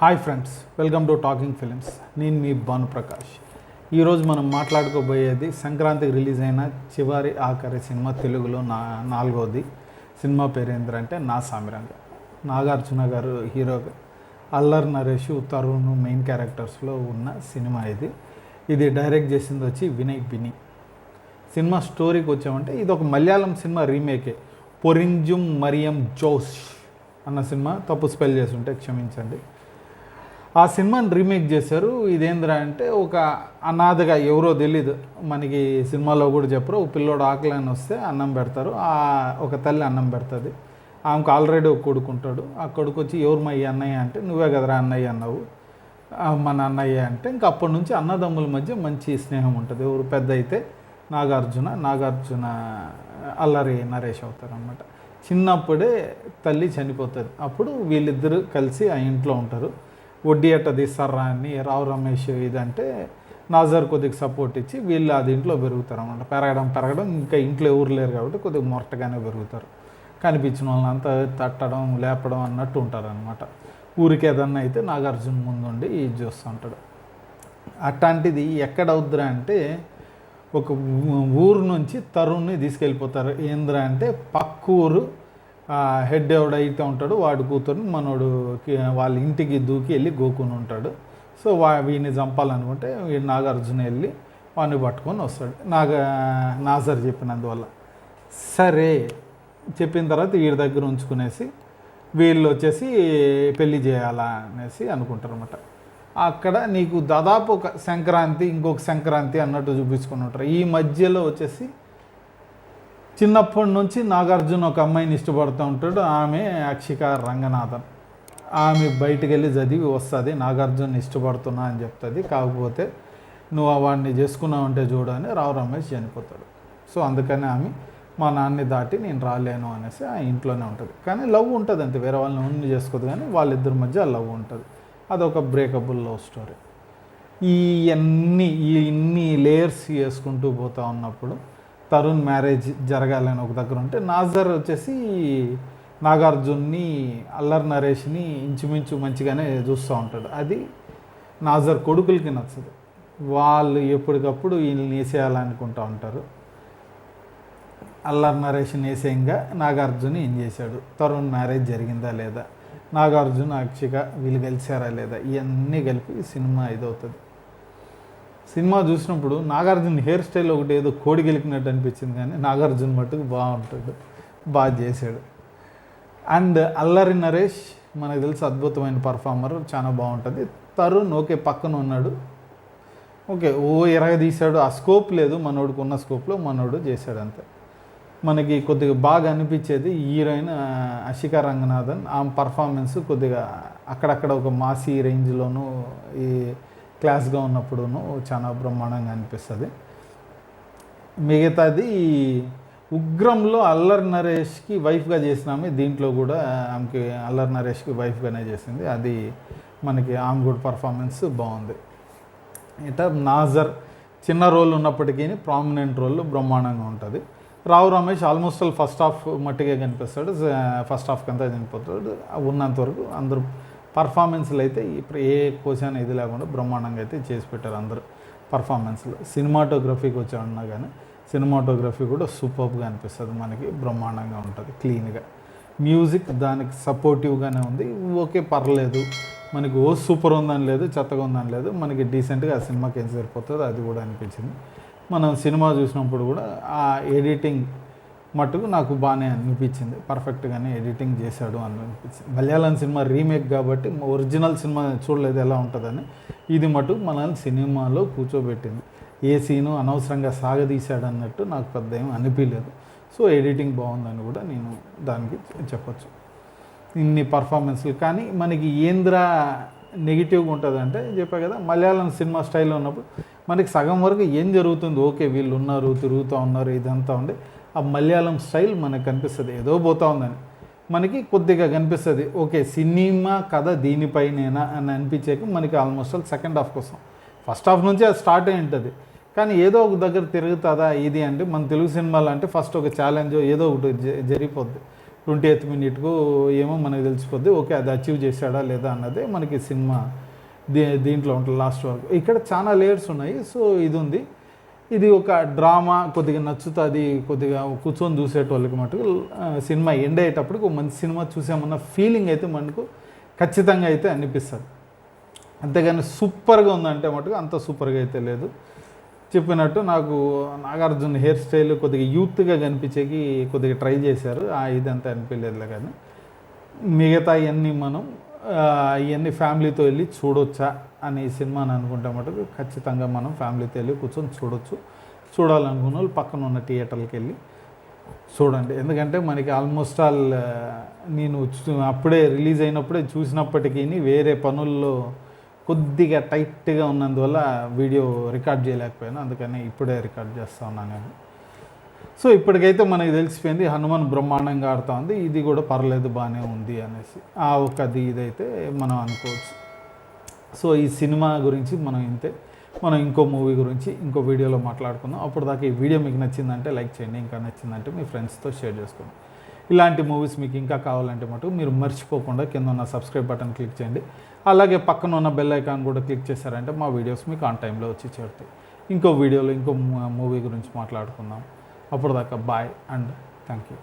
Hi friends, welcome to talking films. నేను మీ భానుప్రకాష్. ఈరోజు మనం మాట్లాడుకోబోయేది సంక్రాంతికి రిలీజ్ అయిన చివరి ఆఖరి సినిమా, తెలుగులో నాలుగోది. సినిమా పేరు ఏంటంటే నా సామిరంగ. నాగార్జున గారు హీరోగా, అల్లరి నరేష్, తరుణ్ మెయిన్ క్యారెక్టర్స్లో ఉన్న సినిమా ఇది. ఇది డైరెక్ట్ చేసింది వచ్చి వినయ్ బిని. సినిమా స్టోరీకి వచ్చామంటే ఇది ఒక మలయాళం సినిమా రీమేకే. పొరింజుం మరియం జోష్ అన్న సినిమా, తప్పు స్పెల్ చేస్తుంటే క్షమించండి. ఆ సినిమాని రీమేక్ చేశారు. ఇదేంద్రా అంటే ఒక అనాథగా, ఎవరో తెలీదు మనకి, సినిమాలో కూడా చెప్పరు, ఒక పిల్లోడు ఆకలిని వస్తే అన్నం పెడతారు. ఒక తల్లి అన్నం పెడుతుంది. ఆమెకు ఆల్రెడీ ఒక కొడుకు ఉంటాడు. ఆ కొడుకు వచ్చి ఎవరు మా ఈ అన్నయ్య అంటే, నువ్వే కదరా అన్నయ్య అన్నావు, మన అన్నయ్య అంటే, ఇంక అప్పటి నుంచి అన్నదమ్ముల మధ్య మంచి స్నేహం ఉంటుంది. ఎవరు పెద్ద అయితే నాగార్జున అల్లరి నరేష్ అవుతారు అన్నమాట. చిన్నప్పుడే తల్లి చనిపోతుంది. అప్పుడు వీళ్ళిద్దరూ కలిసి ఆ ఇంట్లో ఉంటారు. వడ్డీ అట్ట తీస్తారా అని రావు రమేష్ ఇదంటే నాజర్ కొద్దిగా సపోర్ట్ ఇచ్చి వీళ్ళు అది ఇంట్లో పెరుగుతారు అన్నమాట. పెరగడం ఇంకా ఇంట్లో ఎవరు లేరు కాబట్టి కొద్దిగా మొరటగానే పెరుగుతారు. కనిపించిన వాళ్ళని అంతా తట్టడం లేపడం అన్నట్టు ఉంటారు అనమాట. ఊరికి ఏదన్నా అయితే నాగార్జున ముందుండి ఇది చూస్తూ ఉంటాడు. అట్లాంటిది ఎక్కడ అవుద్దిరా అంటే, ఒక ఊరు నుంచి తరుణ్ని తీసుకెళ్ళిపోతారు. ఏంద్రా అంటే పక్క ఊరు హెడ్ ఎవడైతే ఉంటాడో వాడి కూతురు మనోడు వాళ్ళ ఇంటికి దూకి వెళ్ళి గోకుని ఉంటాడు. సో వీడిని చంపాలనుకుంటే వీడు నాగార్జున వెళ్ళి వాడిని పట్టుకొని వస్తాడు. నాజర్ చెప్పినందువల్ల. సరే చెప్పిన తర్వాత వీడి దగ్గర ఉంచుకునేసి వీళ్ళు వచ్చేసి పెళ్లి చేయాలా అనేసి అనుకుంటారు అన్నమాట. అక్కడ నీకు దాదాపు ఒక సంక్రాంతి, ఇంకొక సంక్రాంతి అన్నట్టు చూపించుకుని ఉంటారు. ఈ మధ్యలో వచ్చేసి చిన్నప్పటి నుంచి నాగార్జున ఒక అమ్మాయిని ఇష్టపడుతూ ఉంటాడు. ఆమె అక్షిక రంగనాథన్. ఆమె బయటికి వెళ్ళి చదివి వస్తుంది, నాగార్జున ఇష్టపడుతున్నా అని చెప్తుంది. కాకపోతే నువ్వు వాడిని చేసుకున్నావంటే చూడు అని రావు రమేష్ చనిపోతాడు. సో అందుకని ఆమె మా నాన్నని దాటి నేను రాలేను అనేసి ఆ ఇంట్లోనే ఉంటుంది. కానీ లవ్ ఉంటుంది అంతే, వేరే వాళ్ళని ఉండి చేసుకోదు, కానీ వాళ్ళిద్దరి మధ్య లవ్ ఉంటుంది. అదొక బ్రేకబుల్ లవ్ స్టోరీ. ఇన్ని లేయర్స్ చేసుకుంటూ పోతూ ఉన్నప్పుడు తరుణ్ మ్యారేజ్ జరగాలని ఒక దగ్గర ఉంటే, నాజర్ వచ్చేసి నాగార్జున్ని, అల్లరి నరేష్ని ఇంచుమించు మంచిగానే చూస్తూ ఉంటాడు. అది నాజర్ కొడుకులకి నచ్చదు. వాళ్ళు ఎప్పటికప్పుడు వీళ్ళని వేసేయాలనుకుంటూ ఉంటారు. అల్లరి నరేష్ని వేసేయంగా నాగార్జున ఏం చేశాడు, తరుణ్ మ్యారేజ్ జరిగిందా లేదా, నాగార్జున అక్షిక వీళ్ళు కలిసారా లేదా, ఇవన్నీ కలిపి సినిమా ఇదవుతుంది. సినిమా చూసినప్పుడు నాగార్జున హెయిర్ స్టైల్ ఒకటి ఏదో కోడి గెలికినట్టు అనిపించింది, కానీ నాగార్జున మట్టుకు బాగుంటాడు, బాగా చేశాడు. అండ్ అల్లరి నరేష్ మనకు తెలిసి అద్భుతమైన పర్ఫార్మర్, చాలా బాగుంటుంది. తరుణ్ ఓకే పక్కన ఉన్నాడు, ఓకే ఎరగదీశాడు. ఆ స్కోప్ లేదు మనోడికి, ఉన్న స్కోప్లో మనోడు చేశాడు అంతే. మనకి కొద్దిగా బాగా అనిపించేది హీరోయిన్ అక్షిక రంగనాథన్. ఆమె పర్ఫార్మెన్స్ కొద్దిగా అక్కడక్కడ ఒక మాసీ రేంజ్లోనూ, ఈ క్లాస్గా ఉన్నప్పుడును చాలా బ్రహ్మాండంగా అనిపిస్తుంది. మిగతాది ఉగ్రంలో అల్లరి నరేష్కి వైఫ్గా చేసిన ఆమె దీంట్లో కూడా ఆమెకి అల్లరి నరేష్కి వైఫ్గానే చేసింది. అది మనకి ఆమె కూడా పర్ఫార్మెన్స్ బాగుంది. ఇట్లా నాజర్ చిన్న రోల్ ఉన్నప్పటికీ ప్రామినెంట్ రోల్ బ్రహ్మాండంగా ఉంటుంది. Rao Ramesh almost first half మట్టిగా కనిపిస్తాడు, ఫస్ట్ హాఫ్కి అంతా చనిపోతాడు. ఉన్నంతవరకు అందరూ పర్ఫార్మెన్స్లు అయితే ఇప్పుడు ఏ క్వశ్చన్ ఇది లేకుండా బ్రహ్మాండంగా అయితే చేసి పెట్టారు అందరూ పర్ఫార్మెన్స్లు. సినిమాటోగ్రఫీకి వచ్చామన్నా కానీ సినిమాటోగ్రఫీ కూడా సూపర్గా అనిపిస్తుంది మనకి, బ్రహ్మాండంగా ఉంటుంది, క్లీన్గా. మ్యూజిక్ దానికి సపోర్టివ్గానే ఉంది, ఓకే పర్లేదు మనకి. సూపర్ ఉందని లేదు, చెత్తగా ఉందని లేదు, మనకి డీసెంట్గా ఆ సినిమాకి ఏం సరిపోతుంది అది కూడా అనిపించింది. మనం సినిమా చూసినప్పుడు కూడా ఆ ఎడిటింగ్ మట్టుకు నాకు బాగానే అనిపించింది, పర్ఫెక్ట్గానే ఎడిటింగ్ చేశాడు అని అనిపించింది. మలయాళం సినిమా రీమేక్ కాబట్టి ఒరిజినల్ సినిమా చూడలేదు ఎలా ఉంటుందని, ఇది మటుకు మనల్ని సినిమాలో కూర్చోబెట్టింది. ఏ సీను అనవసరంగా సాగదీశాడు అన్నట్టు నాకు పెద్ద ఏం అనిపించలేదు. సో ఎడిటింగ్ బాగుందని కూడా నేను దానికి చెప్పచ్చు. ఇన్ని పర్ఫార్మెన్స్లు కానీ మనకి ఏంద్రా నెగిటివ్గా ఉంటుంది అంటే, చెప్పా కదా మలయాళం సినిమా స్టైల్లో ఉన్నప్పుడు మనకి సగం వరకు ఏం జరుగుతుంది, ఓకే వీళ్ళు ఉన్నారు తిరుగుతూ ఉన్నారు ఇదంతా ఉండి, ఆ మలయాళం స్టైల్ మనకు కనిపిస్తుంది ఏదో పోతూ ఉందని, మనకి కొద్దిగా కనిపిస్తుంది. ఓకే సినిమా కథ దీనిపైనేనా అని అనిపించేకి మనకి ఆల్మోస్ట్ సెకండ్ హాఫ్ కోసం. ఫస్ట్ హాఫ్ నుంచి అది స్టార్ట్ అయి ఉంటుంది, కానీ ఏదో ఒక దగ్గర తిరుగుతుందా ఇది అంటే, మన తెలుగు సినిమాలు అంటే ఫస్ట్ ఒక ఛాలెంజ్ ఏదో ఒకటి జరిగిపోద్ది. 28th మినిట్కు ఏమో మనకు తెలిసిపోద్ది. ఓకే, అది అచీవ్ చేశాడా లేదా అన్నదే మనకి సినిమా దీంట్లో ఉంటుంది లాస్ట్ వరకు. ఇక్కడ చాలా లేయర్స్ ఉన్నాయి. సో ఇది ఉంది. ఇది ఒక డ్రామా, కొద్దిగా నచ్చుతుంది, కొద్దిగా కూర్చొని చూసేటోళ్ళకి మటుకు సినిమా ఎండ్ అయ్యేటప్పటికి ఒక మంచి సినిమా చూసామన్న ఫీలింగ్ అయితే మనకు ఖచ్చితంగా అయితే అనిపిస్తుంది. అంతేగాని సూపర్గా ఉందంటే మటుకు అంత సూపర్గా అయితే లేదు. చెప్పినట్టు నాకు నాగార్జున హెయిర్ స్టైల్ కొద్దిగా యూత్గా కనిపించేకి కొద్దిగా ట్రై చేశారు. ఇదంతా అనిపించలేదులే. కానీ మిగతా ఇవన్నీ మనం ఇవన్నీ ఫ్యామిలీతో వెళ్ళి చూడొచ్చా అనే సినిమాని అనుకుంటే మటుకు ఖచ్చితంగా మనం ఫ్యామిలీతో వెళ్ళి కూర్చొని చూడొచ్చు. చూడాలనుకున్న వాళ్ళు పక్కన ఉన్న థియేటర్కి వెళ్ళి చూడండి. ఎందుకంటే మనకి ఆల్మోస్ట్ ఆల్ నేను అప్పుడే రిలీజ్ అయినప్పుడే చూసినప్పటికీ వేరే పనుల్లో కొద్దిగా టైట్గా ఉన్నందువల్ల వీడియో రికార్డ్ చేయలేకపోయాను. అందుకని ఇప్పుడే రికార్డ్ చేస్తూ ఉన్నాను నేను. సో ఇప్పటికైతే మనకి తెలిసిపోయింది హనుమాన్ బ్రహ్మాండంగా ఆడుతూ ఉంది, ఇది కూడా పర్లేదు బాగానే ఉంది అనేసి ఒకది ఇదైతే మనం అనుకోవచ్చు. సో ఈ సినిమా గురించి మనం ఇంతే. మనం ఇంకో మూవీ గురించి ఇంకో వీడియోలో మాట్లాడుకుందాం. అప్పుడు దాకా ఈ వీడియో మీకు నచ్చిందంటే లైక్ చేయండి, ఇంకా నచ్చిందంటే మీ ఫ్రెండ్స్తో షేర్ చేసుకోండి. ఇలాంటి మూవీస్ మీకు ఇంకా కావాలంటే మటుకు మీరు మర్చిపోకుండా కింద ఉన్న సబ్స్క్రైబ్ బటన్ క్లిక్ చేయండి. అలాగే పక్కన ఉన్న బెల్ ఐకాన్ కూడా క్లిక్ చేశారంటే మా వీడియోస్ మీకు ఆన్ టైంలో వచ్చి చేరుతాయి. ఇంకో వీడియోలో ఇంకో మూవీ గురించి మాట్లాడుకుందాం. అప్పుడు దాకా బాయ్ అండ్ థ్యాంక్ యూ.